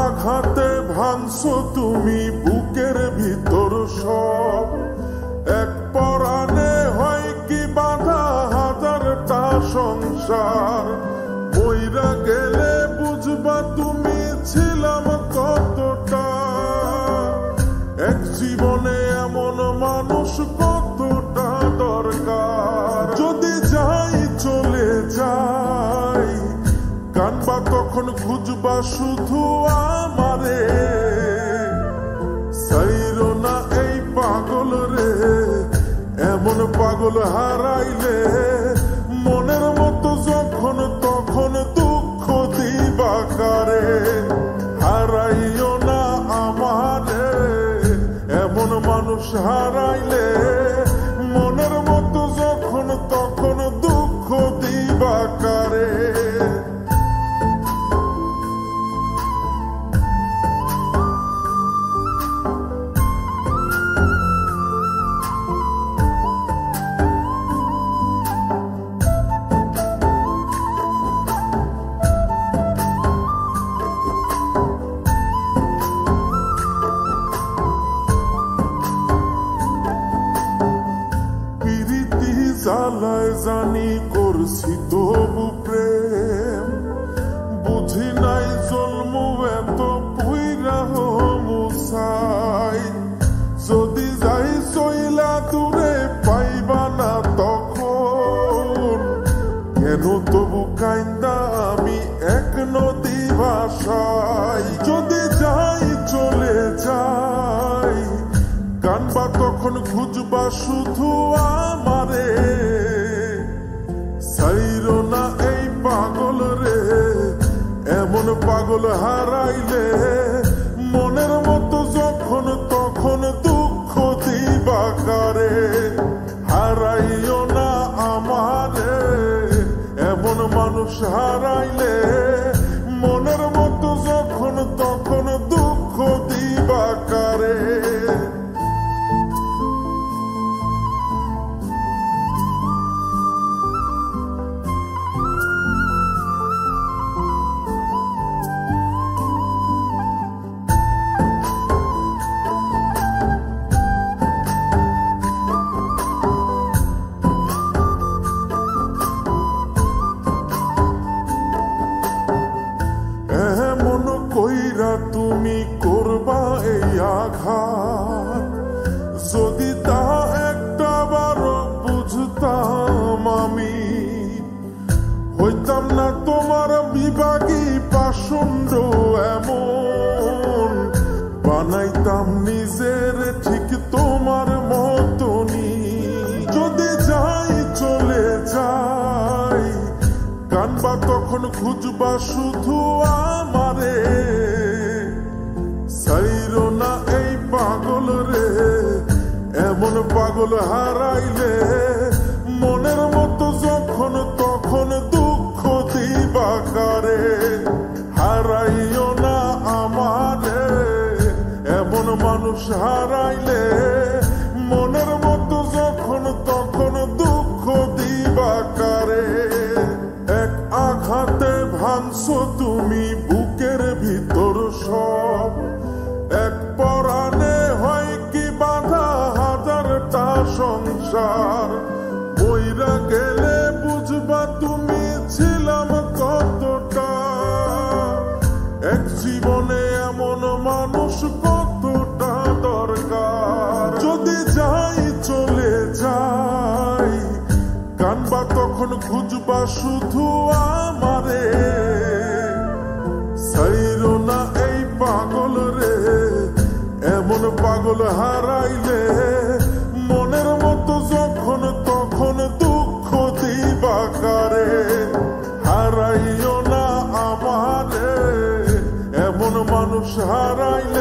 আঘাতে ভাঙছো তুমি বুকের ভিতর সব, এক পরাণে হয় কি বাঁধা হাজারটা সংসার। মইরা গেলে বুঝবা তুমি ছিলাম কতটা, এক জীবনে এমন মানুষ কতটা দরকার। যদি যাই চলে যাই কানবা তখন খুঁজবা শুধু আমারে, সাইরো না এই পাগল রে, এমন পাগল হারাইলে মনের মতো যখন তখন দুঃখ দিবা কারে। হারাইও না আমারে, এমন মানুষ হারাইলে মনের মতো যখন তখন দুঃখ দিবা কারে। জ্বালায় জানি করছি তবু প্রেম, বুঝি নাই জন্ম এত পুইরা মুসাই। যদি যাই চইলা দূরে পাইবা না তখন, কেন তবু কাইন্দা আমি এক নদী ভাষাই। যদি যাই চলে যাই কানবা তখন খুঁজবা শুধু আমারে, সাইরো না এই পাগল রে, এমন পাগল হারাইলে মনের মতো যখন তখন দুঃখ দিবা কারে। হারাইও না আমারে, এমন মানুষ হারাইলে মনের মতো যখন তখন দুঃখ দিবা কারে। কইরা তুমি করবা এই আঘাত, যদি তা একটা বারো বুঝতাম আমি, হইতাম না তোমার বিভাগী পাষণ্ড এমন, বানাইতাম নিজের ঠিক তোমার মতনই। যদি যাই চলে যাই কানবা তখন খুঁজবা শুধু আমারে, সাইরো না এই পাগল রে, এমন পাগল হারাইলে মনের মতো যখন তখন দুঃখ দিবা কারে। হারাইও না আমারে, এমন মানুষ হারাইলে মনের মতো যখন তখন দুঃখ দিবা কারে। এক আঘাতে ভাঙছো তুমি বুকের ভিতর সব, এক পরাণে হয় কি বাঁধা হাজারটা সংসার। মইরা গেলে বুঝবা তুমি ছিলাম কতটা, এক জীবনে এমন মানুষ কতটা দরকার। যদি যাই চলে যাই কানবা তখন খুঁজবা শুধু আমারে, সাইরো না এই পাগল রে, এমন পাগল হারাইলে মনের মতো যখন তখন দুঃখ দিবা কারে। হারাইও না আমারে, এমন মানুষ হারাইলে